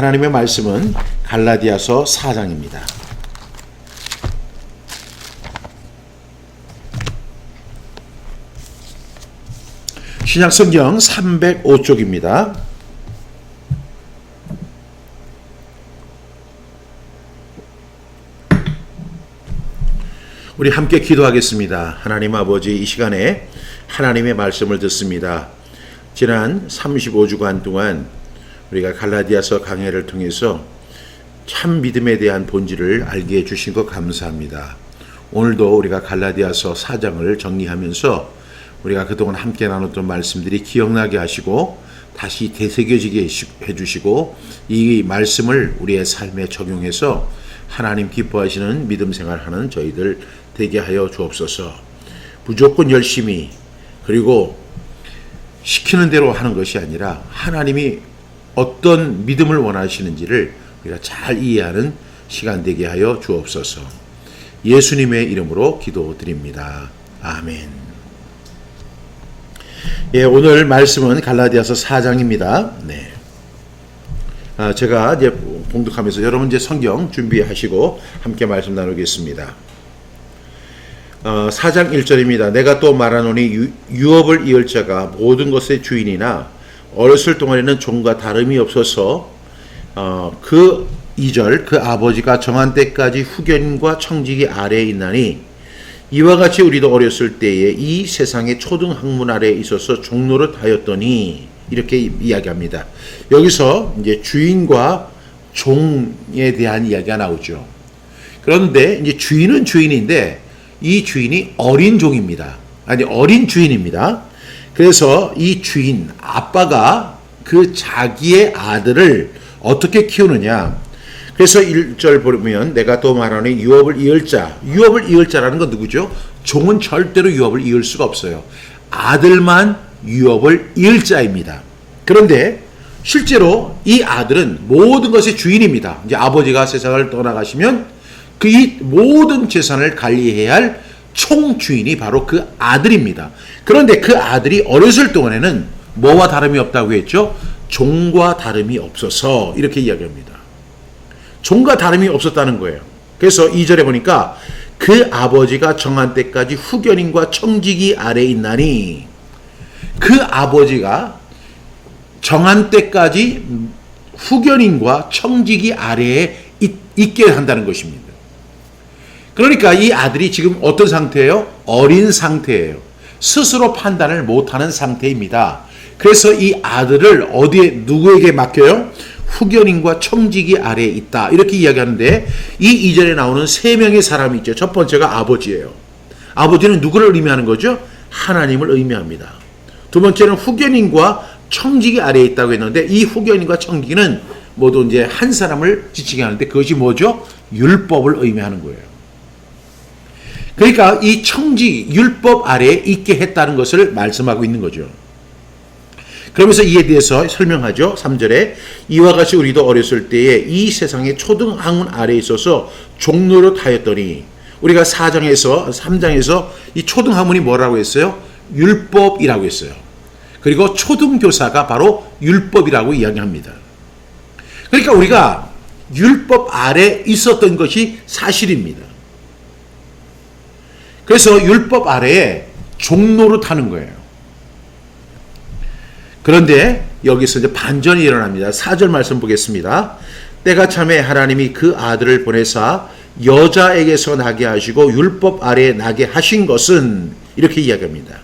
하나님의 말씀은 갈라디아서 4장입니다. 신약성경 305쪽입니다. 우리 함께 기도하겠습니다. 하나님 아버지, 이 시간에 하나님의 말씀을 듣습니다. 지난 35주간 동안 우리가 갈라디아서 강해를 통해서 참 믿음에 대한 본질을 알게 해주신 것 감사합니다. 오늘도 우리가 갈라디아서 4장을 정리하면서 우리가 그동안 함께 나눴던 말씀들이 기억나게 하시고 다시 되새겨지게 해주시고 이 말씀을 우리의 삶에 적용해서 하나님 기뻐하시는 믿음 생활하는 저희들 되게 하여 주옵소서. 무조건 열심히 그리고 시키는 대로 하는 것이 아니라 하나님이 어떤 믿음을 원하시는지를 우리가 잘 이해하는 시간 되게 하여 주옵소서. 예수님의 이름으로 기도드립니다. 아멘. 예, 오늘 말씀은 갈라디아서 4장입니다. 네. 제가 이제 봉독하면서 여러분 이제 성경 준비하시고 함께 말씀 나누겠습니다. 4장 1절입니다. 내가 또 말하노니 유업을 이을 자가 모든 것의 주인이나 어렸을 동안에는 종과 다름이 없어서 그 2절 그 아버지가 정한 때까지 후견과 청지기 아래에 있나니 이와 같이 우리도 어렸을 때에 이 세상의 초등 학문 아래에 있어서 종노릇 하였더니 이렇게 이야기합니다. 여기서 이제 주인과 종에 대한 이야기가 나오죠. 그런데 이제 주인은 주인인데 이 주인이 어린 종입니다. 아니 어린 주인입니다. 그래서 이 주인 아빠가 그 자기의 아들을 어떻게 키우느냐. 그래서 1절 보면 내가 또 말하니 유업을 이을 자. 유업을 이을 자라는 건 누구죠? 종은 절대로 유업을 이을 수가 없어요. 아들만 유업을 이을 자입니다. 그런데 실제로 이 아들은 모든 것의 주인입니다. 이제 아버지가 세상을 떠나가시면 그 이 모든 재산을 관리해야 할 총주인이 바로 그 아들입니다. 그런데 그 아들이 어렸을 동안에는 뭐와 다름이 없다고 했죠? 종과 다름이 없어서 이렇게 이야기합니다. 종과 다름이 없었다는 거예요. 그래서 2절에 보니까 그 아버지가 정한 때까지 후견인과 청지기 아래에 있나니 그 아버지가 정한 때까지 후견인과 청지기 아래에 있게 한다는 것입니다. 그러니까 이 아들이 지금 어떤 상태예요? 어린 상태예요. 스스로 판단을 못하는 상태입니다. 그래서 이 아들을 어디에 누구에게 맡겨요? 후견인과 청지기 아래에 있다. 이렇게 이야기하는데 이 2절에 나오는 세 명의 사람이 있죠. 첫 번째가 아버지예요. 아버지는 누구를 의미하는 거죠? 하나님을 의미합니다. 두 번째는 후견인과 청지기 아래에 있다고 했는데 이 후견인과 청지기는 모두 이제 한 사람을 지칭하게 하는데 그것이 뭐죠? 율법을 의미하는 거예요. 그러니까 이 청지 율법 아래에 있게 했다는 것을 말씀하고 있는 거죠. 그러면서 이에 대해서 설명하죠. 3절에 이와 같이 우리도 어렸을 때에 이 세상의 초등학문 아래에 있어서 종노릇 하였더니 우리가 3장에서 이 초등학문이 뭐라고 했어요? 율법이라고 했어요. 그리고 초등교사가 바로 율법이라고 이야기합니다. 그러니까 우리가 율법 아래 있었던 것이 사실입니다. 그래서 율법 아래에 종노릇 하는 거예요. 그런데 여기서 이제 반전이 일어납니다. 4절 말씀 보겠습니다. 때가 참에 하나님이 그 아들을 보내사 여자에게서 나게 하시고 율법 아래에 나게 하신 것은 이렇게 이야기합니다.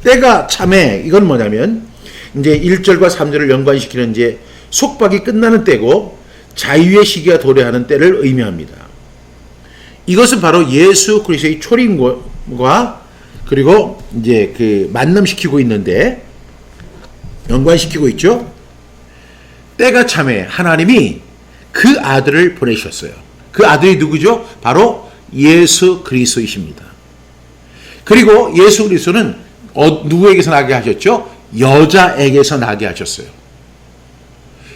때가 참에 이건 뭐냐면 이제 1절과 3절을 연관시키는 이제 속박이 끝나는 때고 자유의 시기가 도래하는 때를 의미합니다. 이것은 바로 예수 그리스도의 초림과 그리고 이제 그 만남시키고 있는데 연관시키고 있죠. 때가 참에 하나님이 그 아들을 보내셨어요. 그 아들이 누구죠? 바로 예수 그리스도이십니다. 그리고 예수 그리스도는 누구에게서 나게 하셨죠? 여자에게서 나게 하셨어요.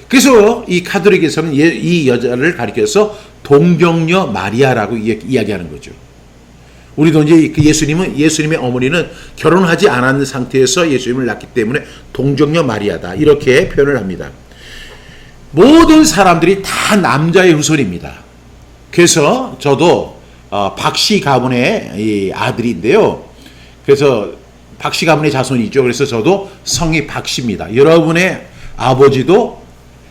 그래서 이 가톨릭에서는 이 여자를 가리켜서 동정녀 마리아라고 이야기하는 거죠. 우리도 이제 그 예수님의 어머니는 결혼하지 않았는 상태에서 예수님을 낳기 때문에 동정녀 마리아다. 이렇게 표현을 합니다. 모든 사람들이 다 남자의 후손입니다. 그래서 저도 박씨 가문의 이 아들인데요. 그래서 박씨 가문의 자손이죠. 그래서 저도 성이 박씨입니다. 여러분의 아버지도,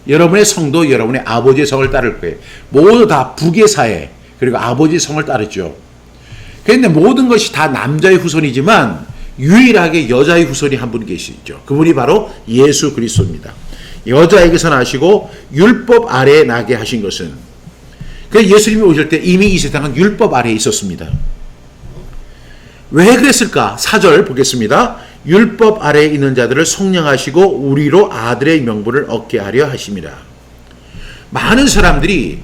여러분의 성도 여러분의 아버지의 성을 따를 거예요. 모두 다 북의 사회 그리고 아버지의 성을 따르죠. 그런데 모든 것이 다 남자의 후손이지만 유일하게 여자의 후손이 한 분 계시죠. 그분이 바로 예수 그리스도입니다. 여자에게서 나시고 율법 아래에 나게 하신 것은, 그래서 예수님이 오실 때 이미 이 세상은 율법 아래에 있었습니다. 왜 그랬을까? 4절 보겠습니다. 율법 아래에 있는 자들을 속량하시고 우리로 아들의 명분을 얻게 하려 하심이라. 많은 사람들이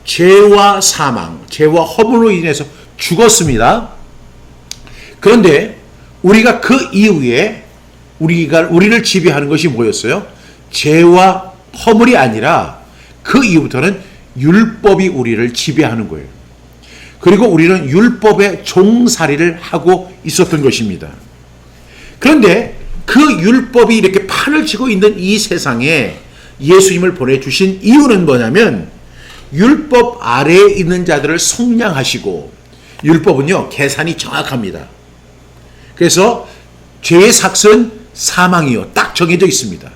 죄와 사망, 죄와 허물로 인해서 죽었습니다. 그런데 우리가 그 이후에 우리를 지배하는 것이 뭐였어요? 죄와 허물이 아니라 그 이후부터는 율법이 우리를 지배하는 거예요. 그리고 우리는 율법의 종살이를 하고 있었던 것입니다. 그런데 그 율법이 이렇게 판을 치고 있는 이 세상에 예수님을 보내주신 이유는 뭐냐면 율법 아래에 있는 자들을 속량하시고, 율법은요 계산이 정확합니다. 그래서 죄의 삭은 사망이요 딱 정해져 있습니다.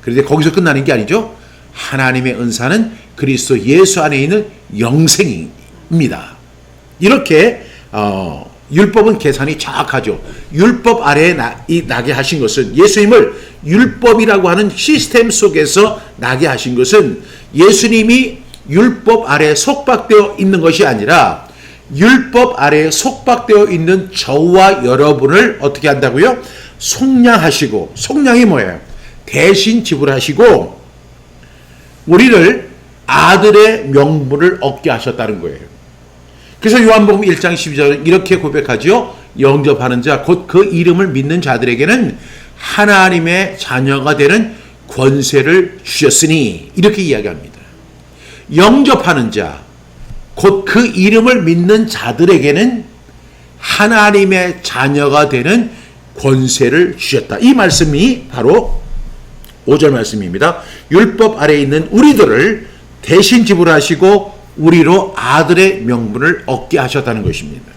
그런데 거기서 끝나는 게 아니죠. 하나님의 은사는 그리스도 예수 안에 있는 영생입니다. 이렇게 율법은 계산이 정확하죠. 율법 아래에 나게 하신 것은, 예수님을 율법이라고 하는 시스템 속에서 나게 하신 것은 예수님이 율법 아래에 속박되어 있는 것이 아니라 율법 아래에 속박되어 있는 저와 여러분을 어떻게 한다고요? 속량하시고, 속량이 뭐예요? 대신 지불하시고 우리를 아들의 명분을 얻게 하셨다는 거예요. 그래서 요한복음 1장 12절은 이렇게 고백하죠. 영접하는 자 곧 그 이름을 믿는 자들에게는 하나님의 자녀가 되는 권세를 주셨으니, 이렇게 이야기합니다. 영접하는 자 곧 그 이름을 믿는 자들에게는 하나님의 자녀가 되는 권세를 주셨다. 이 말씀이 바로 5절 말씀입니다. 율법 아래에 있는 우리들을 대신 지불하시고 우리로 아들의 명분을 얻게 하셨다는 것입니다.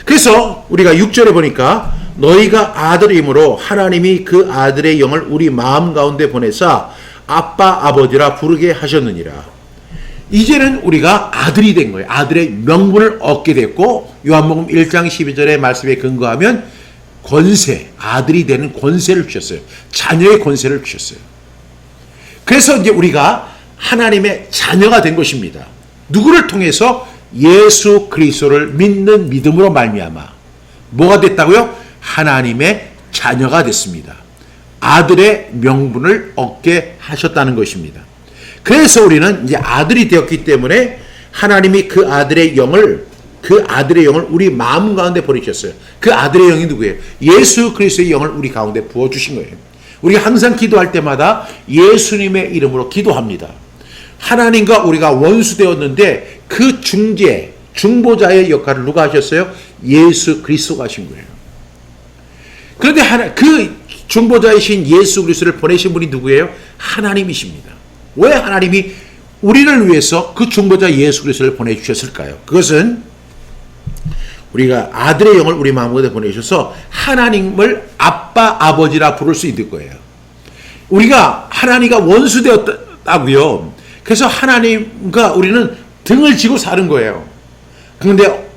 그래서 우리가 6절에 보니까 너희가 아들임으로 하나님이 그 아들의 영을 우리 마음 가운데 보내사 아빠 아버지라 부르게 하셨느니라. 이제는 우리가 아들이 된 거예요. 아들의 명분을 얻게 됐고, 요한복음 1장 12절의 말씀에 근거하면 권세, 아들이 되는 권세를 주셨어요. 자녀의 권세를 주셨어요. 그래서 이제 우리가 하나님의 자녀가 된 것입니다. 누구를 통해서? 예수 그리스도를 믿는 믿음으로 말미암아 뭐가 됐다고요? 하나님의 자녀가 됐습니다. 아들의 명분을 얻게 하셨다는 것입니다. 그래서 우리는 이제 아들이 되었기 때문에 하나님이 그 아들의 영을 우리 마음 가운데 보내주셨어요. 그 아들의 영이 누구예요? 예수 그리스도의 영을 우리 가운데 부어주신 거예요. 우리가 항상 기도할 때마다 예수님의 이름으로 기도합니다. 하나님과 우리가 원수되었는데 그 중보자의 역할을 누가 하셨어요? 예수 그리스도가 하신 거예요. 그런데 그 중보자이신 예수 그리스도를 보내신 분이 누구예요? 하나님이십니다. 왜 하나님이 우리를 위해서 그 중보자 예수 그리스도를 보내주셨을까요? 그것은 우리가 아들의 영을 우리 마음에 보내주셔서 하나님을 아빠 아버지라 부를 수 있는 거예요. 우리가 하나님과 원수되었다고요. 그래서 하나님과 우리는 등을 지고 사는 거예요. 그런데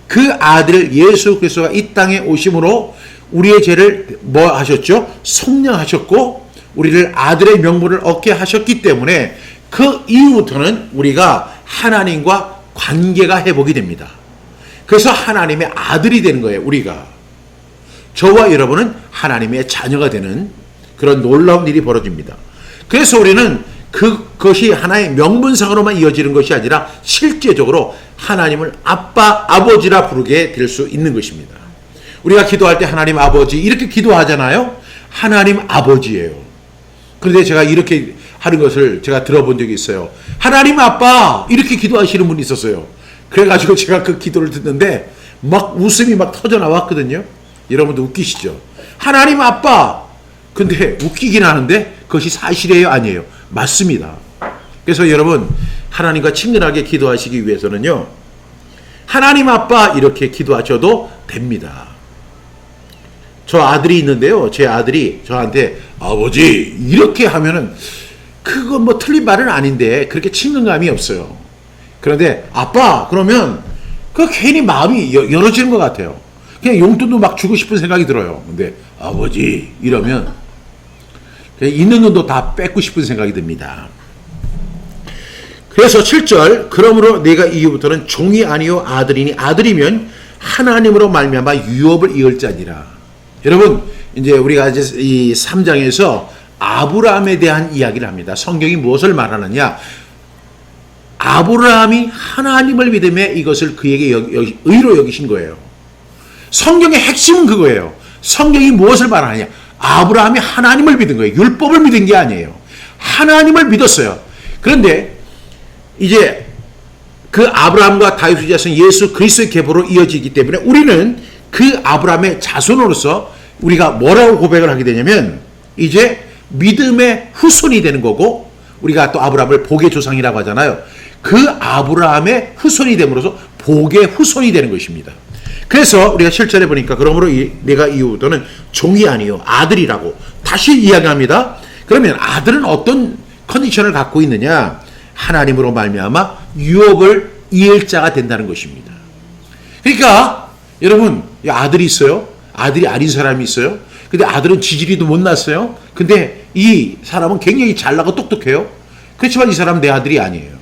그 아들 예수 그리스도가 이 땅에 오심으로 우리의 죄를 뭐 하셨죠? 속량하셨고 우리를 아들의 명분을 얻게 하셨기 때문에 그 이후부터는 우리가 하나님과 관계가 회복이 됩니다. 그래서 하나님의 아들이 되는 거예요. 우리가. 저와 여러분은 하나님의 자녀가 되는 그런 놀라운 일이 벌어집니다. 그래서 우리는 그것이 하나의 명분상으로만 이어지는 것이 아니라 실제적으로 하나님을 아빠, 아버지라 부르게 될 수 있는 것입니다. 우리가 기도할 때 하나님 아버지 이렇게 기도하잖아요. 하나님 아버지예요. 그런데 제가 이렇게 하는 것을 제가 들어본 적이 있어요. 하나님 아빠 이렇게 기도하시는 분이 있었어요. 그래가지고 제가 그 기도를 듣는데 막 웃음이 막 터져 나왔거든요. 여러분도 웃기시죠? 하나님 아빠 근데 웃기긴 하는데 그것이 사실이에요, 아니에요? 맞습니다. 그래서 여러분, 하나님과 친근하게 기도하시기 위해서는요, 하나님 아빠 이렇게 기도하셔도 됩니다. 저 아들이 있는데요, 제 아들이 저한테 아버지 이렇게 하면은 그건 뭐 틀린 말은 아닌데 그렇게 친근감이 없어요. 그런데 아빠 그러면 그 괜히 마음이 열어지는 것 같아요. 그냥 용돈도 막 주고 싶은 생각이 들어요. 근데 아버지 이러면 있는 돈도 다 뺏고 싶은 생각이 듭니다. 그래서 7절, 그러므로 내가 이후부터는 종이 아니요 아들이니 아들이면 하나님으로 말미암아 유업을 이을 자니라. 여러분, 이제 우리가 이제 이 3장에서 아브라함에 대한 이야기를 합니다. 성경이 무엇을 말하느냐? 아브라함이 하나님을 믿음에 이것을 그에게 의로 여기신 거예요. 성경의 핵심은 그거예요. 성경이 무엇을 말하느냐? 아브라함이 하나님을 믿은 거예요. 율법을 믿은 게 아니에요. 하나님을 믿었어요. 그런데 이제 그 아브라함과 다윗의 자손 예수 그리스도의 계보로 이어지기 때문에 우리는 그 아브라함의 자손으로서 우리가 뭐라고 고백을 하게 되냐면 이제 믿음의 후손이 되는 거고, 우리가 또 아브라함을 복의 조상이라고 하잖아요. 그 아브라함의 후손이 됨으로써 복의 후손이 되는 것입니다. 그래서 우리가 7절에 보니까 그러므로 내가 이후부터는 종이 아니요 아들이라고 다시 이야기합니다. 그러면 아들은 어떤 컨디션을 갖고 있느냐? 하나님으로 말미암아 유업을 이을 자가 된다는 것입니다. 그러니까 여러분, 아들이 있어요. 아들이 아닌 사람이 있어요. 근데 아들은 지지리도 못 났어요. 근데 이 사람은 굉장히 잘나고 똑똑해요. 그렇지만 이 사람은 내 아들이 아니에요.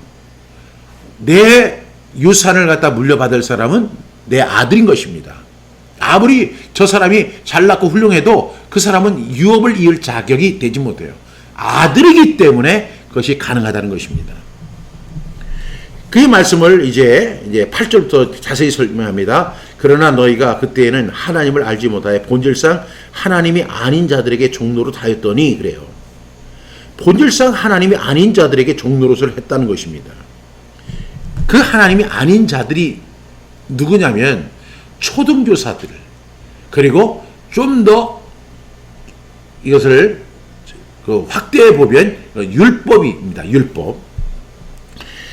내 유산을 갖다 물려받을 사람은 내 아들인 것입니다. 아무리 저 사람이 잘났고 훌륭해도 그 사람은 유업을 이을 자격이 되지 못해요. 아들이기 때문에 그것이 가능하다는 것입니다. 그 말씀을 이제 8절부터 자세히 설명합니다. 그러나 너희가 그때에는 하나님을 알지 못하여 본질상 하나님이 아닌 자들에게 종노릇 하였더니, 그래요. 본질상 하나님이 아닌 자들에게 종노릇을 했다는 것입니다. 그 하나님이 아닌 자들이 누구냐면 초등교사들, 그리고 좀 더 이것을 확대해 보면 율법입니다. 율법.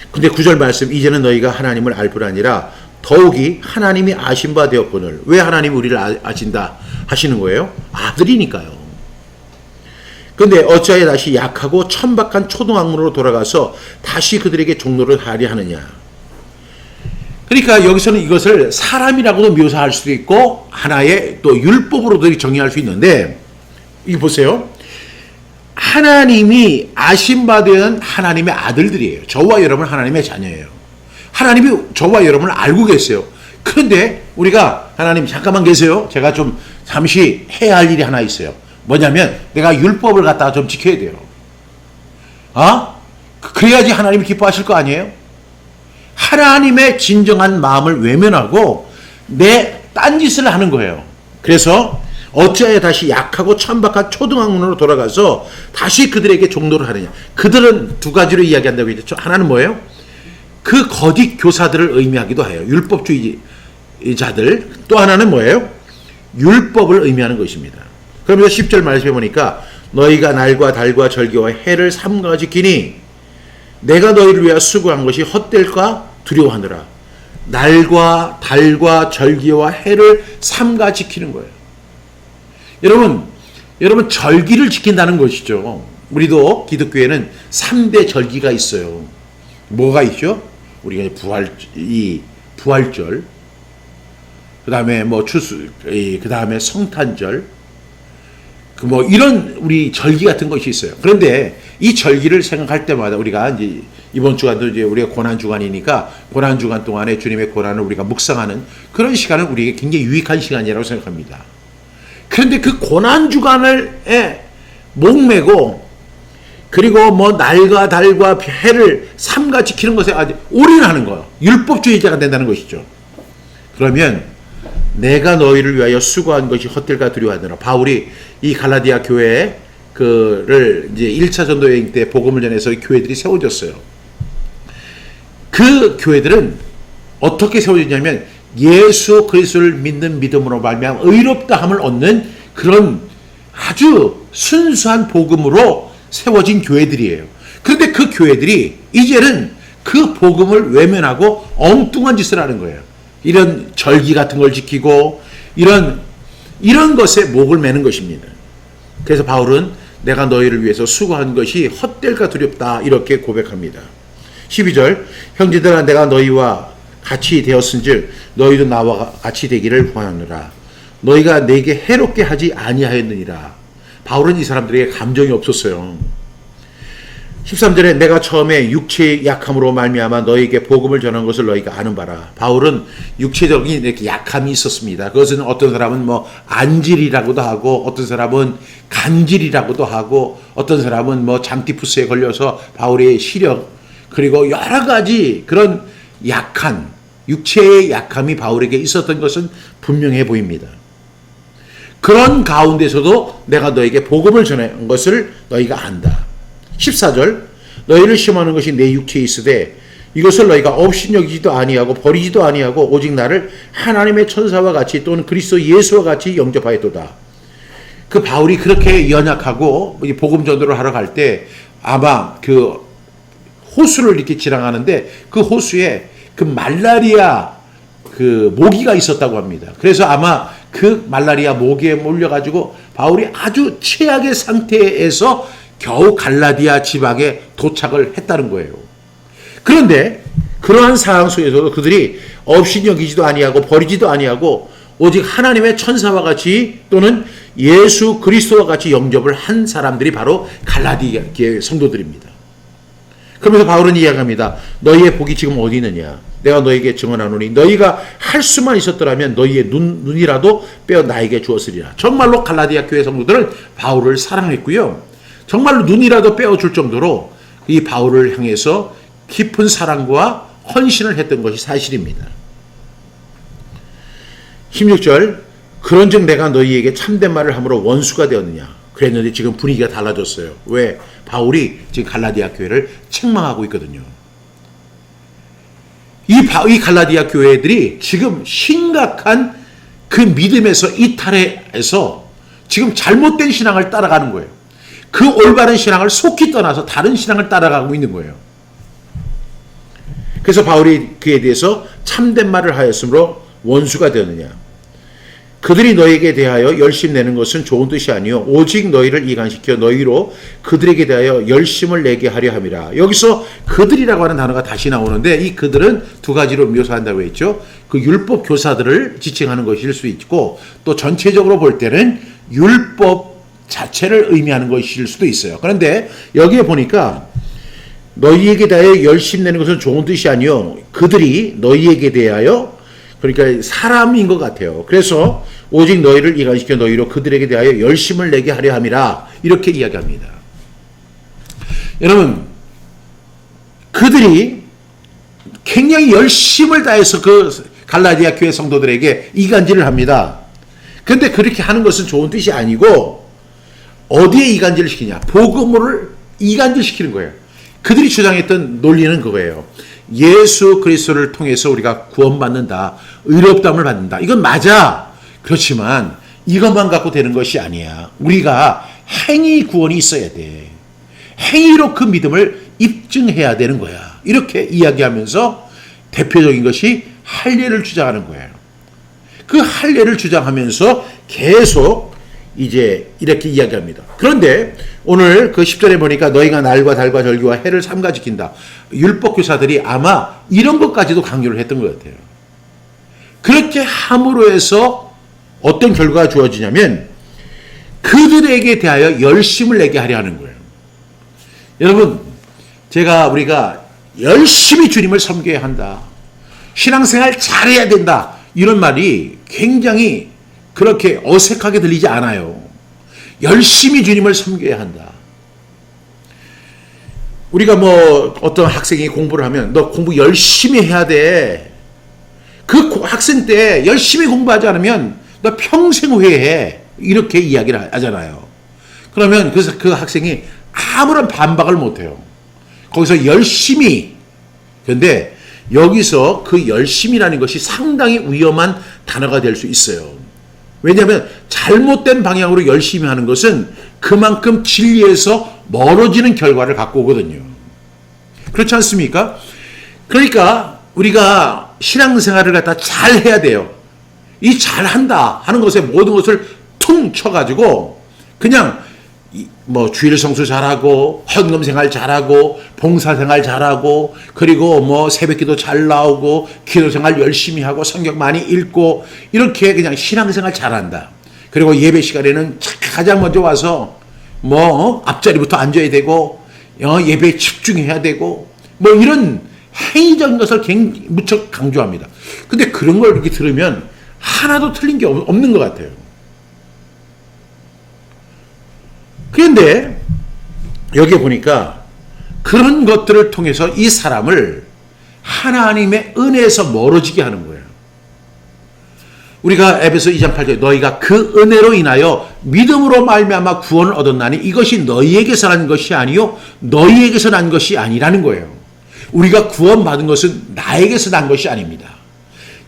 근데 9절 말씀, 이제는 너희가 하나님을 알 뿐 아니라 더욱이 하나님이 아신 바 되었거늘. 왜 하나님이 우리를 아신다 하시는 거예요? 아들이니까요. 근데 어찌하여 다시 약하고 천박한 초등학문으로 돌아가서 다시 그들에게 종노를 하려 하느냐. 그러니까 여기서는 이것을 사람이라고도 묘사할 수도 있고 하나의 또 율법으로도 정의할 수 있는데, 이거 보세요. 하나님이 아신 바 된 하나님의 아들들이에요. 저와 여러분은 하나님의 자녀예요. 하나님이 저와 여러분을 알고 계세요. 그런데 우리가 하나님 잠깐만 계세요. 제가 좀 잠시 해야 할 일이 하나 있어요. 뭐냐면 내가 율법을 갖다가 좀 지켜야 돼요. 그래야지 하나님이 기뻐하실 거 아니에요? 하나님의 진정한 마음을 외면하고 내 딴짓을 하는 거예요. 그래서 어찌하여 다시 약하고 천박한 초등학문으로 돌아가서 다시 그들에게 종노를 하느냐. 그들은 두 가지로 이야기한다고 했죠. 하나는 뭐예요? 그 거짓 교사들을 의미하기도 해요. 율법주의자들. 또 하나는 뭐예요? 율법을 의미하는 것입니다. 그러면서 10절 말씀해 보니까 너희가 날과 달과 절기와 해를 삼가 지키니 내가 너희를 위하여 수고한 것이 헛될까 두려워하느라. 날과 달과 절기와 해를 삼가 지키는 거예요. 여러분 절기를 지킨다는 것이죠. 우리도 기독교에는 3대 절기가 있어요. 뭐가 있죠? 우리가 부활절, 그 다음에 그 다음에 성탄절, 이런 우리 절기 같은 것이 있어요. 그런데 이 절기를 생각할 때마다 우리가 이제 이번 주간도 이제 우리가 고난 주간이니까 고난 주간 동안에 주님의 고난을 우리가 묵상하는 그런 시간은 우리에게 굉장히 유익한 시간이라고 생각합니다. 그런데 그 고난 주간을 목매고 그리고 날과 달과 해를 삼가 지키는 것에 아주 올인하는 거예요. 율법주의자가 된다는 것이죠. 그러면 내가 너희를 위하여 수고한 것이 헛될까 두려워하더라. 바울이 이 갈라디아 교회를 이제 1차 전도 여행 때 복음을 전해서 교회들이 세워졌어요. 그 교회들은 어떻게 세워졌냐면 예수 그리스도를 믿는 믿음으로 말미암아 의롭다함을 얻는 그런 아주 순수한 복음으로 세워진 교회들이에요. 그런데 그 교회들이 이제는 그 복음을 외면하고 엉뚱한 짓을 하는 거예요. 이런 절기 같은 걸 지키고 이런 것에 목을 매는 것입니다. 그래서 바울은 내가 너희를 위해서 수고한 것이 헛될까 두렵다 이렇게 고백합니다. 12절 형제들아 내가 너희와 같이 되었은즉 너희도 나와 같이 되기를 원하노라. 너희가 내게 해롭게 하지 아니하였느니라. 바울은 이 사람들에게 감정이 없었어요. 13절에 내가 처음에 육체의 약함으로 말미암아 너희에게 복음을 전한 것을 너희가 아는 바라. 바울은 육체적인 이렇게 약함이 있었습니다. 그것은 어떤 사람은 뭐 안질이라고도 하고 어떤 사람은 간질이라고도 하고 어떤 사람은 뭐 장티푸스에 걸려서 바울의 시력 그리고 여러 가지 그런 약한 육체의 약함이 바울에게 있었던 것은 분명해 보입니다. 그런 가운데서도 내가 너에게 복음을 전한 것을 너희가 안다. 14절 너희를 시험하는 것이 내 육체에 있으되 이것을 너희가 업신여기지도 아니하고 버리지도 아니하고 오직 나를 하나님의 천사와 같이 또는 그리스도 예수와 같이 영접하였도다. 그 바울이 그렇게 연약하고 복음 전도를 하러 갈 때 아마 그 호수를 이렇게 지나가는데 그 호수에 그 말라리아 그 모기가 있었다고 합니다. 그래서 아마 그 말라리아 모기에 몰려가지고 바울이 아주 최악의 상태에서 겨우 갈라디아 지방에 도착을 했다는 거예요. 그런데 그러한 상황 속에서도 그들이 업신여기지도 아니하고 버리지도 아니하고 오직 하나님의 천사와 같이 또는 예수 그리스도와 같이 영접을 한 사람들이 바로 갈라디아 성도들입니다. 그러면서 바울은 이야기합니다. 너희의 복이 지금 어디 있느냐? 내가 너희에게 증언하노니 너희가 할 수만 있었더라면 너희의 눈이라도 빼어 나에게 주었으리라. 정말로 갈라디아 교회 성도들은 바울을 사랑했고요. 정말로 눈이라도 빼어줄 정도로 이 바울을 향해서 깊은 사랑과 헌신을 했던 것이 사실입니다. 16절 그런즉 내가 너희에게 참된 말을 함으로 원수가 되었느냐. 그랬는데 지금 분위기가 달라졌어요. 왜? 바울이 지금 갈라디아 교회를 책망하고 있거든요. 이 갈라디아 교회들이 지금 심각한 그 믿음에서 이탈해서 지금 잘못된 신앙을 따라가는 거예요. 그 올바른 신앙을 속히 떠나서 다른 신앙을 따라가고 있는 거예요. 그래서 바울이 그에 대해서 참된 말을 하였으므로 원수가 되었느냐. 그들이 너에게 대하여 열심 내는 것은 좋은 뜻이 아니요 오직 너희를 이간시켜 너희로 그들에게 대하여 열심을 내게 하려 함이라. 여기서 그들이라고 하는 단어가 다시 나오는데 이 그들은 두 가지로 묘사한다고 했죠. 그 율법 교사들을 지칭하는 것일 수 있고 또 전체적으로 볼 때는 율법 자체를 의미하는 것일 수도 있어요. 그런데 여기에 보니까 너희에게 대하여 열심 내는 것은 좋은 뜻이 아니요 그들이 너희에게 대하여 그러니까 사람인 것 같아요. 그래서 오직 너희를 이간시켜 너희로 그들에게 대하여 열심을 내게 하려 함이라 이렇게 이야기합니다. 여러분 그들이 굉장히 열심을 다해서 그 갈라디아 교회 성도들에게 이간질을 합니다. 그런데 그렇게 하는 것은 좋은 뜻이 아니고 어디에 이간질을 시키냐? 복음을 이간질시키는 거예요. 그들이 주장했던 논리는 그거예요. 예수 그리스도를 통해서 우리가 구원받는다. 의롭다함을 받는다. 이건 맞아. 그렇지만 이것만 갖고 되는 것이 아니야. 우리가 행위 구원이 있어야 돼. 행위로 그 믿음을 입증해야 되는 거야. 이렇게 이야기하면서 대표적인 것이 할례를 주장하는 거예요. 그 할례를 주장하면서 계속 이제 이렇게 이야기합니다. 그런데 오늘 그 10절에 보니까 너희가 날과 달과 절기와 해를 삼가 지킨다. 율법 교사들이 아마 이런 것까지도 강조를 했던 것 같아요. 그렇게 함으로 해서 어떤 결과가 주어지냐면 그들에게 대하여 열심을 내게 하려 하는 거예요. 여러분 우리가 열심히 주님을 섬겨야 한다. 신앙생활 잘해야 된다. 이런 말이 굉장히 그렇게 어색하게 들리지 않아요. 열심히 주님을 섬겨야 한다. 우리가 뭐 어떤 학생이 공부를 하면 너 공부 열심히 해야 돼. 그 학생 때 열심히 공부하지 않으면 너 평생 후회해. 이렇게 이야기를 하잖아요. 그러면 그래서 그 학생이 아무런 반박을 못해요. 거기서 열심히. 그런데 여기서 그 열심이라는 것이 상당히 위험한 단어가 될 수 있어요. 왜냐하면 잘못된 방향으로 열심히 하는 것은 그만큼 진리에서 멀어지는 결과를 갖고 오거든요. 그렇지 않습니까? 그러니까 우리가 신앙생활을 갖다 잘 해야 돼요. 이 잘한다 하는 것에 모든 것을 퉁 쳐가지고 그냥 뭐 주일 성수 잘하고 헌금 생활 잘하고 봉사 생활 잘하고 그리고 뭐 새벽기도 잘 나오고 기도 생활 열심히 하고 성경 많이 읽고 이렇게 그냥 신앙생활 잘한다. 그리고 예배 시간에는 가장 먼저 와서 뭐 앞자리부터 앉아야 되고 예배에 집중해야 되고 뭐 이런 행위적인 것을 무척 강조합니다. 근데 그런 걸 이렇게 들으면 하나도 틀린 게 없는 것 같아요. 그런데 여기 보니까 그런 것들을 통해서 이 사람을 하나님의 은혜에서 멀어지게 하는 거예요. 우리가 에베소 2장 8절에 너희가 그 은혜로 인하여 믿음으로 말미암아 구원을 얻었나니 이것이 너희에게서 난 것이 아니요 너희에게서 난 것이 아니라는 거예요. 우리가 구원받은 것은 나에게서 난 것이 아닙니다.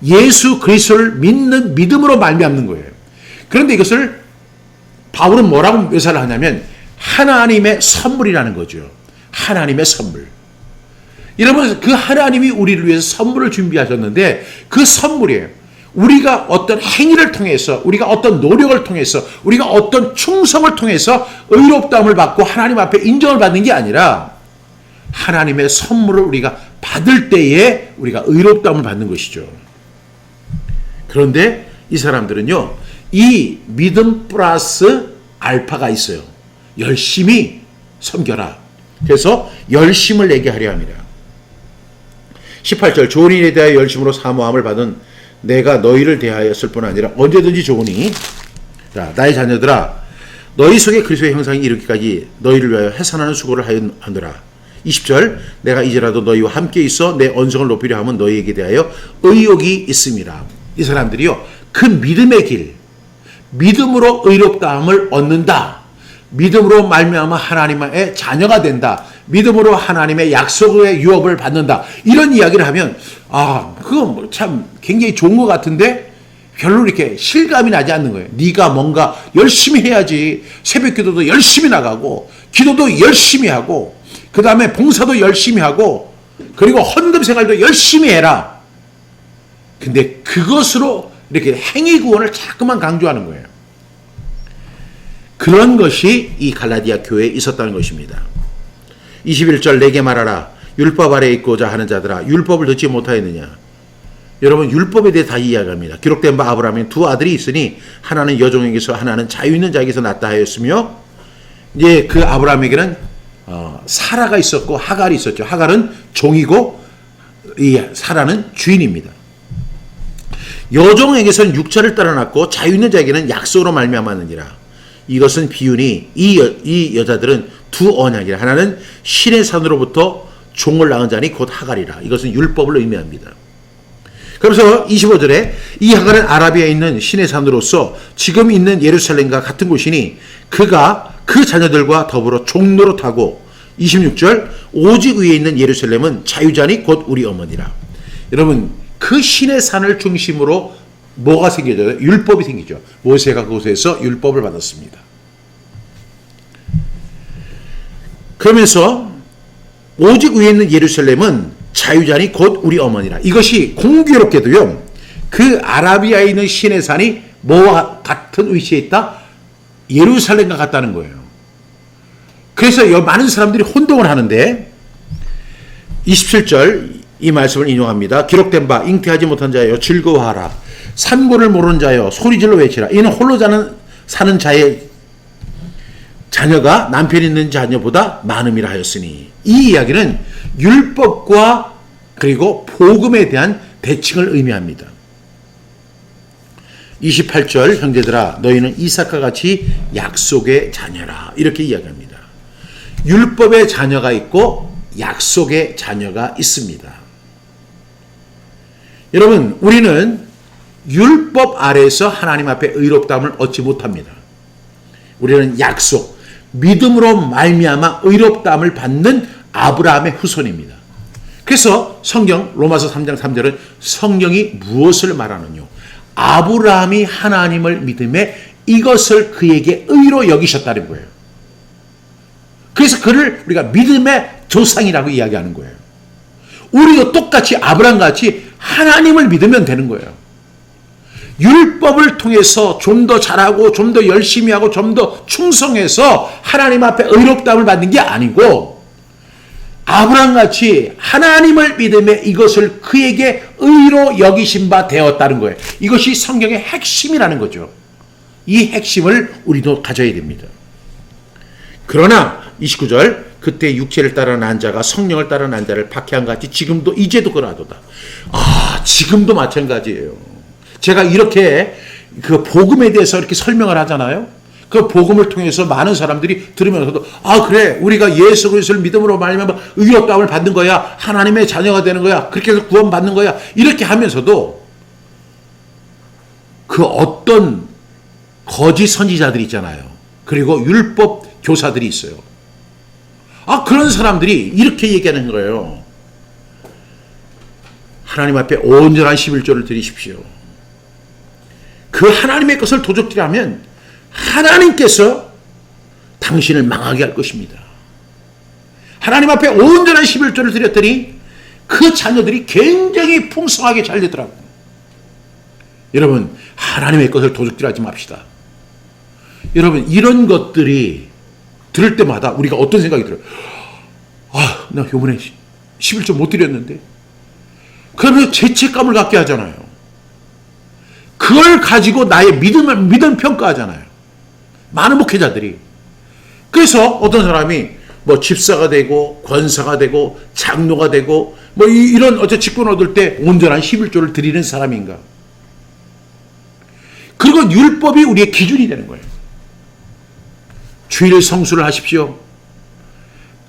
예수 그리스도를 믿는 믿음으로 말미암는 거예요. 그런데 이것을 바울은 뭐라고 묘사를 하냐면 하나님의 선물이라는 거죠. 하나님의 선물. 여러분 그 하나님이 우리를 위해서 선물을 준비하셨는데 그 선물이에요. 우리가 어떤 행위를 통해서 우리가 어떤 노력을 통해서 우리가 어떤 충성을 통해서 의롭다함을 받고 하나님 앞에 인정을 받는 게 아니라 하나님의 선물을 우리가 받을 때에 우리가 의롭다함을 받는 것이죠. 그런데 이 사람들은요, 이 믿음 플러스 알파가 있어요. 열심히 섬겨라. 그래서 열심을 내게 하려 합니다. 18절 좋은 일에 대하여 열심으로 사모함을 받은 내가 너희를 대하였을 뿐 아니라 언제든지 좋으니 자, 나의 자녀들아 너희 속에 그리스도의 형상이 이르기까지 너희를 위하여 해산하는 수고를 하느라. 20절 내가 이제라도 너희와 함께 있어 내 언성을 높이려 함은 너희에게 대하여 의욕이 있음이라. 이 사람들이요 그 믿음의 길 믿음으로 의롭다함을 얻는다. 믿음으로 말미암아 하나님의 자녀가 된다. 믿음으로 하나님의 약속의 유업을 받는다. 이런 이야기를 하면 그거 참 굉장히 좋은 것 같은데 별로 이렇게 실감이 나지 않는 거예요. 네가 뭔가 열심히 해야지. 새벽 기도도 열심히 나가고 기도도 열심히 하고 그 다음에 봉사도 열심히 하고 그리고 헌금 생활도 열심히 해라. 근데 그것으로 이렇게 행위 구원을 자꾸만 강조하는 거예요. 그런 것이 이 갈라디아 교회에 있었다는 것입니다. 21절 내게 말하라. 율법 아래에 있고자 하는 자들아 율법을 듣지 못하였느냐. 여러분 율법에 대해 다 이야기합니다. 기록된 바 아브라함에 두 아들이 있으니 하나는 여종에게서 하나는 자유 있는 자에게서 났다 하였으며 이제 그 아브라함에게는 사라가 있었고 하갈이 있었죠. 하갈은 종이고 이 사라는 주인입니다. 여종에게서는 육체를 따라 났고 자유 있는 자에게는 약속으로 말미암았느니라. 이것은 비유니 이 여자들은 두 언약이라. 하나는 신의 산으로부터 종을 낳은 자니 곧 하갈이라. 이것은 율법을 의미합니다. 그래서 25절에 이 하갈은 아라비아에 있는 신의 산으로서 지금 있는 예루살렘과 같은 곳이니 그가 그 자녀들과 더불어 종노릇하고 26절 오직 위에 있는 예루살렘은 자유자니 곧 우리 어머니라. 여러분 그 신의 산을 중심으로 뭐가 생겨져요? 율법이 생기죠. 모세가 그곳에서 율법을 받았습니다. 그러면서 오직 위에 있는 예루살렘은 자유자니 곧 우리 어머니라. 이것이 공교롭게도요. 그 아라비아에 있는 신의 산이 뭐와 같은 위치에 있다? 예루살렘과 같다는 거예요. 그래서 많은 사람들이 혼동을 하는데 27절 이 말씀을 인용합니다. 기록된 바 잉태하지 못한 자여 즐거워하라. 산고를 모르는 자여 소리질러 외치라. 이는 홀로 사는 자의 자녀가 남편 있는 자녀보다 많음이라 하였으니. 이 이야기는 율법과 그리고 복음에 대한 대칭을 의미합니다. 28절 형제들아 너희는 이삭과 같이 약속의 자녀라. 이렇게 이야기합니다. 율법의 자녀가 있고 약속의 자녀가 있습니다. 여러분 우리는 율법 아래에서 하나님 앞에 의롭다함을 얻지 못합니다. 우리는 약속, 믿음으로 말미암아 의롭다함을 받는 아브라함의 후손입니다. 그래서 성경 로마서 3장 3절은 성경이 무엇을 말하느냐? 아브라함이 하나님을 믿음에 이것을 그에게 의로 여기셨다는 거예요. 그래서 그를 우리가 믿음의 조상이라고 이야기하는 거예요. 우리도 똑같이 아브라함같이 하나님을 믿으면 되는 거예요. 율법을 통해서 좀 더 잘하고 좀 더 열심히 하고 좀 더 충성해서 하나님 앞에 의롭다함을 받는 게 아니고 아브라함같이 하나님을 믿음에 이것을 그에게 의로 여기신 바 되었다는 거예요. 이것이 성경의 핵심이라는 거죠. 이 핵심을 우리도 가져야 됩니다. 그러나 29절 그때 육체를 따라 난 자가 성령을 따라 난 자를 박해한 같이 지금도 이제도 그러하도다. 지금도 마찬가지예요. 제가 이렇게 그 복음에 대해서 이렇게 설명을 하잖아요. 그 복음을 통해서 많은 사람들이 들으면서도 그래 우리가 예수 그리스도를 믿음으로 말미암아 의롭다함을 받는 거야. 하나님의 자녀가 되는 거야. 그렇게 해서 구원받는 거야. 이렇게 하면서도 그 어떤 거짓 선지자들이 있잖아요. 그리고 율법 교사들이 있어요. 그런 사람들이 이렇게 얘기하는 거예요. 하나님 앞에 온전한 11조를 드리십시오. 그 하나님의 것을 도적질하면 하나님께서 당신을 망하게 할 것입니다. 하나님 앞에 온전한 11조를 드렸더니 그 자녀들이 굉장히 풍성하게 잘 되더라고요. 여러분 하나님의 것을 도적질하지 맙시다. 여러분 이런 것들이 들을 때마다 우리가 어떤 생각이 들어요? 나 이번에 11조 못 드렸는데. 그러면서 죄책감을 갖게 하잖아요. 그걸 가지고 나의 믿음 평가하잖아요. 많은 목회자들이. 그래서 어떤 사람이 뭐 집사가 되고 권사가 되고 장로가 되고 뭐 이런 직분 얻을 때 온전한 11조를 드리는 사람인가. 그리고 율법이 우리의 기준이 되는 거예요. 주일 성수를 하십시오.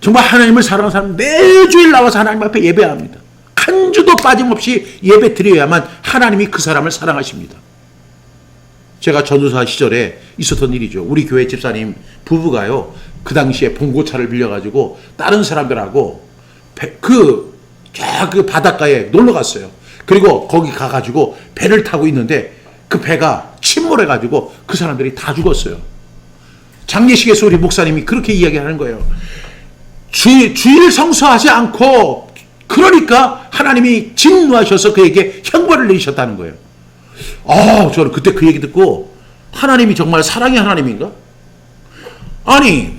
정말 하나님을 사랑하는 사람 매주일 나와서 하나님 앞에 예배합니다. 한 주도 빠짐없이 예배 드려야만 하나님이 그 사람을 사랑하십니다. 제가 전도사 시절에 있었던 일이죠. 우리 교회 집사님 부부가요. 그 당시에 봉고차를 빌려가지고 다른 사람들하고 그 바닷가에 놀러 갔어요. 그리고 거기 가가지고 배를 타고 있는데 그 배가 침몰해가지고 그 사람들이 다 죽었어요. 장례식에서 우리 목사님이 그렇게 이야기하는 거예요. 주일 성수하지 않고 그러니까 하나님이 진노하셔서 그에게 형벌을 내리셨다는 거예요. 저는 그때 그 얘기 듣고 하나님이 정말 사랑의 하나님인가? 아니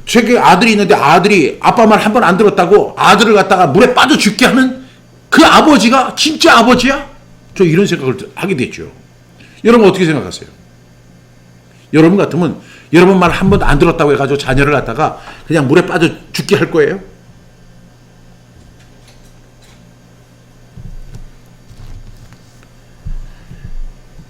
제게 아들이 있는데 아들이 아빠 말 한 번 안 들었다고 아들을 갖다가 물에 빠져 죽게 하는 그 아버지가 진짜 아버지야? 저 이런 생각을 하게 됐죠. 여러분 어떻게 생각하세요? 여러분 같으면 여러분 말 한 번도 안 들었다고 해가지고 자녀를 갖다가 그냥 물에 빠져 죽게 할 거예요?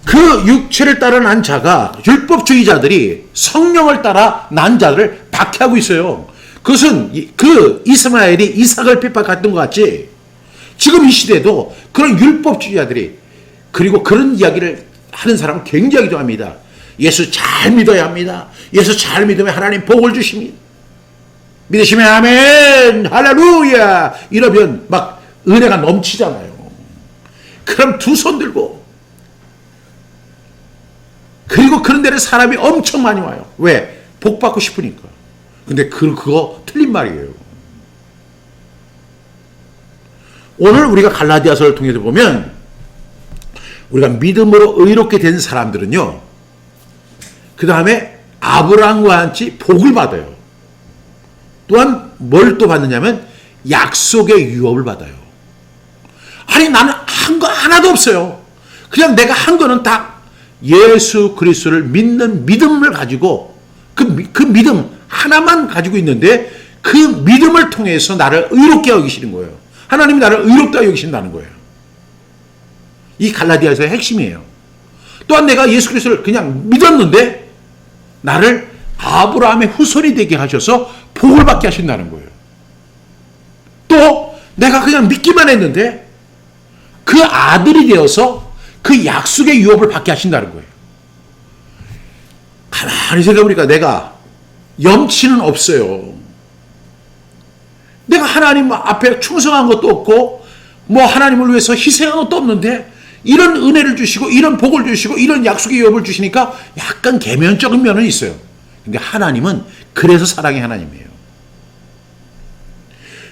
그 육체를 따라 난 자가 율법주의자들이 성령을 따라 난 자를 박해하고 있어요. 그것은 그 이스마엘이 이삭을 핍박했던 것 같이 지금 이 시대도 그런 율법주의자들이 그리고 그런 이야기를 하는 사람은 굉장히 좋아합니다. 예수 잘 믿어야 합니다. 예수 잘 믿으면 하나님 복을 주십니다. 믿으시면 아멘 할렐루야 이러면 막 은혜가 넘치잖아요. 그럼 두 손 들고 그리고 그런 데는 사람이 엄청 많이 와요. 왜? 복 받고 싶으니까. 근데 그거 틀린 말이에요. 오늘 우리가 갈라디아서를 통해서 보면 우리가 믿음으로 의롭게 된 사람들은요. 그 다음에 아브라함과 같이 복을 받아요. 또한 뭘 또 받느냐면 약속의 유업을 받아요. 아니 나는 한 거 하나도 없어요. 그냥 내가 한 거는 다 예수 그리스도를 믿는 믿음을 가지고 그 믿음 하나만 가지고 있는데 그 믿음을 통해서 나를 의롭게 여기시는 거예요. 하나님이 나를 의롭다 여기신다는 거예요. 이 갈라디아서의 핵심이에요. 또한 내가 예수 그리스도를 그냥 믿었는데 나를 아브라함의 후손이 되게 하셔서 복을 받게 하신다는 거예요. 또 내가 그냥 믿기만 했는데 그 아들이 되어서 그 약속의 유업을 받게 하신다는 거예요. 가만히 생각해보니까 내가 염치는 없어요. 내가 하나님 앞에 충성한 것도 없고 뭐 하나님을 위해서 희생한 것도 없는데 이런 은혜를 주시고 이런 복을 주시고 이런 약속의 유업을 주시니까 약간 계면적인 면은 있어요. 근데 하나님은 그래서 사랑의 하나님이에요.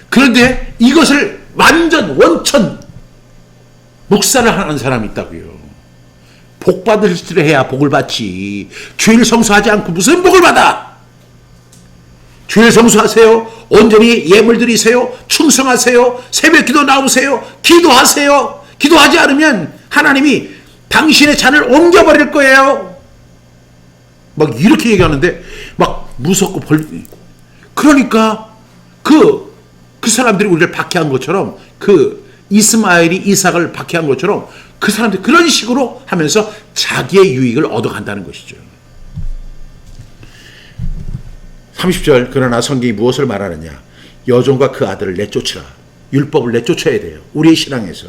그런데 이것을 완전 원천 묵살을 하는 사람이 있다고요. 복 받을 줄 해야 복을 받지. 주일 성수하지 않고 무슨 복을 받아? 주일 성수하세요. 온전히 예물 드리세요. 충성하세요. 새벽기도 나오세요. 기도하세요. 기도하지 않으면 하나님이 당신의 잔을 옮겨버릴 거예요. 막 이렇게 얘기하는데 막 무섭고 그러니까 그 사람들이 우리를 박해한 것처럼 그 이스마엘이 이삭을 박해한 것처럼 그 사람들이 그런 식으로 하면서 자기의 유익을 얻어간다는 것이죠. 30절 그러나 성경이 무엇을 말하느냐. 여종과 그 아들을 내쫓으라. 율법을 내쫓아야 돼요. 우리의 신앙에서.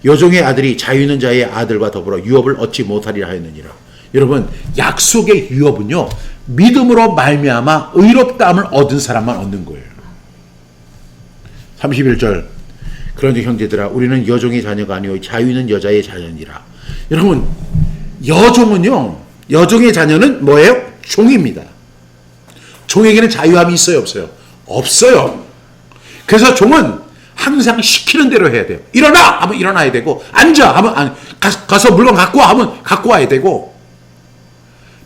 여종의 아들이 자유 있는 자의 아들과 더불어 유업을 얻지 못하리라 하였느니라. 여러분 약속의 유업은요. 믿음으로 말미암아 의롭다함을 얻은 사람만 얻는 거예요. 31절 그런즉 형제들아 우리는 여종의 자녀가 아니오 자유 있는 여자의 자녀니라. 여러분 여종은요. 여종의 자녀는 뭐예요? 종입니다. 종에게는 자유함이 있어요? 없어요? 없어요. 그래서 종은 항상 시키는 대로 해야 돼요. 일어나! 하면 일어나야 되고 앉아! 하면 가서 물건 갖고 와! 하면 갖고 와야 되고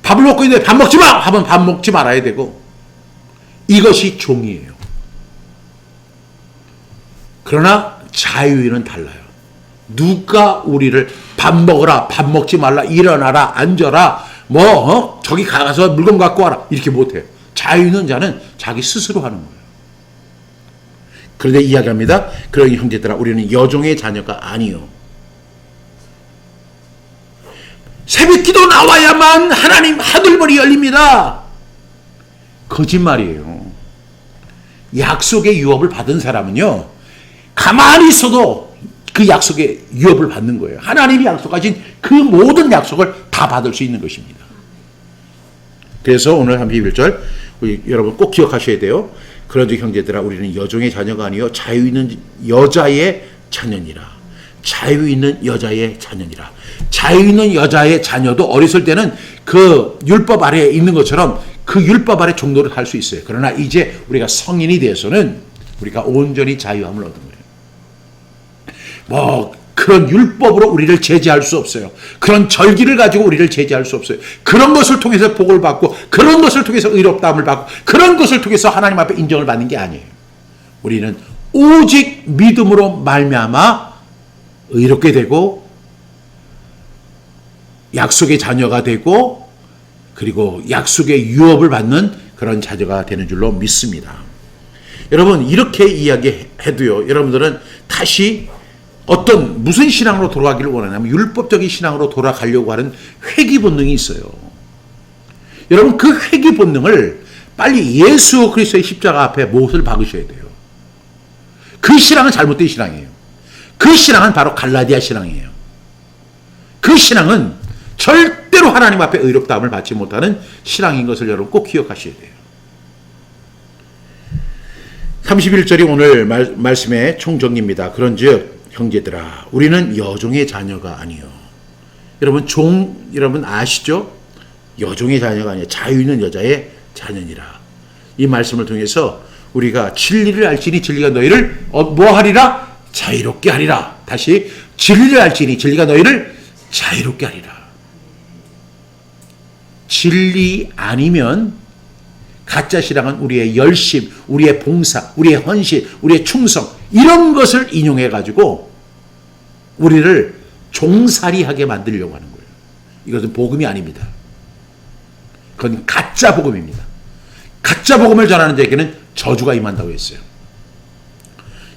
밥을 먹고 있는데 밥 먹지 마! 하면 밥 먹지 말아야 되고 이것이 종이에요. 그러나 자유인은 달라요. 누가 우리를 밥 먹어라, 밥 먹지 말라, 일어나라, 앉아라, 저기 가서 물건 갖고 와라 이렇게 못해요. 자유 있는 자는 자기 스스로 하는 거예요. 그런데 이야기합니다. 그러니 형제들아 우리는 여종의 자녀가 아니요. 새벽기도 나와야만 하나님 하늘문이 열립니다. 거짓말이에요. 약속의 유업을 받은 사람은요. 가만히 있어도 그 약속의 유업을 받는 거예요. 하나님이 약속하신 그 모든 약속을 다 받을 수 있는 것입니다. 그래서 오늘 31절 여러분 꼭 기억하셔야 돼요. 그런즉 형제들아 우리는 여종의 자녀가 아니요 자유 있는 여자의 자녀니라. 자유 있는 여자의 자녀니라. 자유 있는 여자의 자녀도 어렸을 때는 그 율법 아래에 있는 것처럼 그 율법 아래 종노릇 할 수 있어요. 그러나 이제 우리가 성인이 되어서는 우리가 온전히 자유함을 얻은 거예요. 그런 율법으로 우리를 제재할 수 없어요. 그런 절기를 가지고 우리를 제재할 수 없어요. 그런 것을 통해서 복을 받고 그런 것을 통해서 의롭다함을 받고 그런 것을 통해서 하나님 앞에 인정을 받는 게 아니에요. 우리는 오직 믿음으로 말미암아 의롭게 되고 약속의 자녀가 되고 그리고 약속의 유업을 받는 그런 자녀가 되는 줄로 믿습니다. 여러분 이렇게 이야기해도요. 여러분들은 다시 무슨 신앙으로 돌아가기를 원하냐면 율법적인 신앙으로 돌아가려고 하는 회귀 본능이 있어요. 여러분 그 회귀 본능을 빨리 예수 그리스도의 십자가 앞에 못을 박으셔야 돼요. 그 신앙은 잘못된 신앙이에요. 그 신앙은 바로 갈라디아 신앙이에요. 그 신앙은 절대로 하나님 앞에 의롭다함을 받지 못하는 신앙인 것을 여러분 꼭 기억하셔야 돼요. 31절이 오늘 말씀의 총정리입니다. 그런즉 형제들아 우리는 여종의 자녀가 아니요. 여러분 아시죠? 여종의 자녀가 아니요 자유 있는 여자의 자녀니라. 이 말씀을 통해서 우리가 진리를 알지니 진리가 너희를 뭐하리라? 자유롭게 하리라. 다시 진리를 알지니 진리가 너희를 자유롭게 하리라. 진리 아니면 가짜 신앙은 우리의 열심, 우리의 봉사, 우리의 헌신, 우리의 충성 이런 것을 인용해 가지고 우리를 종살이하게 만들려고 하는 거예요. 이것은 복음이 아닙니다. 그건 가짜 복음입니다. 가짜 복음을 전하는 자에게는 저주가 임한다고 했어요.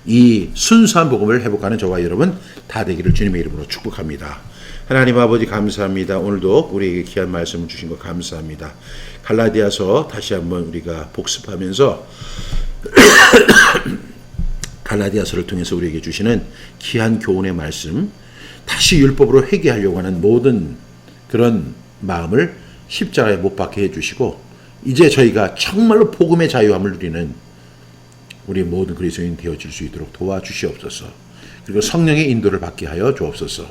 이 순수한 복음을 회복하는 저와 여러분 다 되기를 주님의 이름으로 축복합니다. 하나님 아버지 감사합니다. 오늘도 우리에게 귀한 말씀을 주신 것 감사합니다. 갈라디아서 다시 한번 우리가 복습하면서 갈라디아서를 통해서 우리에게 주시는 귀한 교훈의 말씀, 다시 율법으로 회개하려고 하는 모든 그런 마음을 십자가에 못 박게 해주시고 이제 저희가 정말로 복음의 자유함을 누리는 우리 모든 그리스도인 되어질 수 있도록 도와주시옵소서. 그리고 성령의 인도를 받게 하여 주옵소서.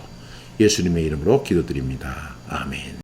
예수님의 이름으로 기도드립니다. 아멘.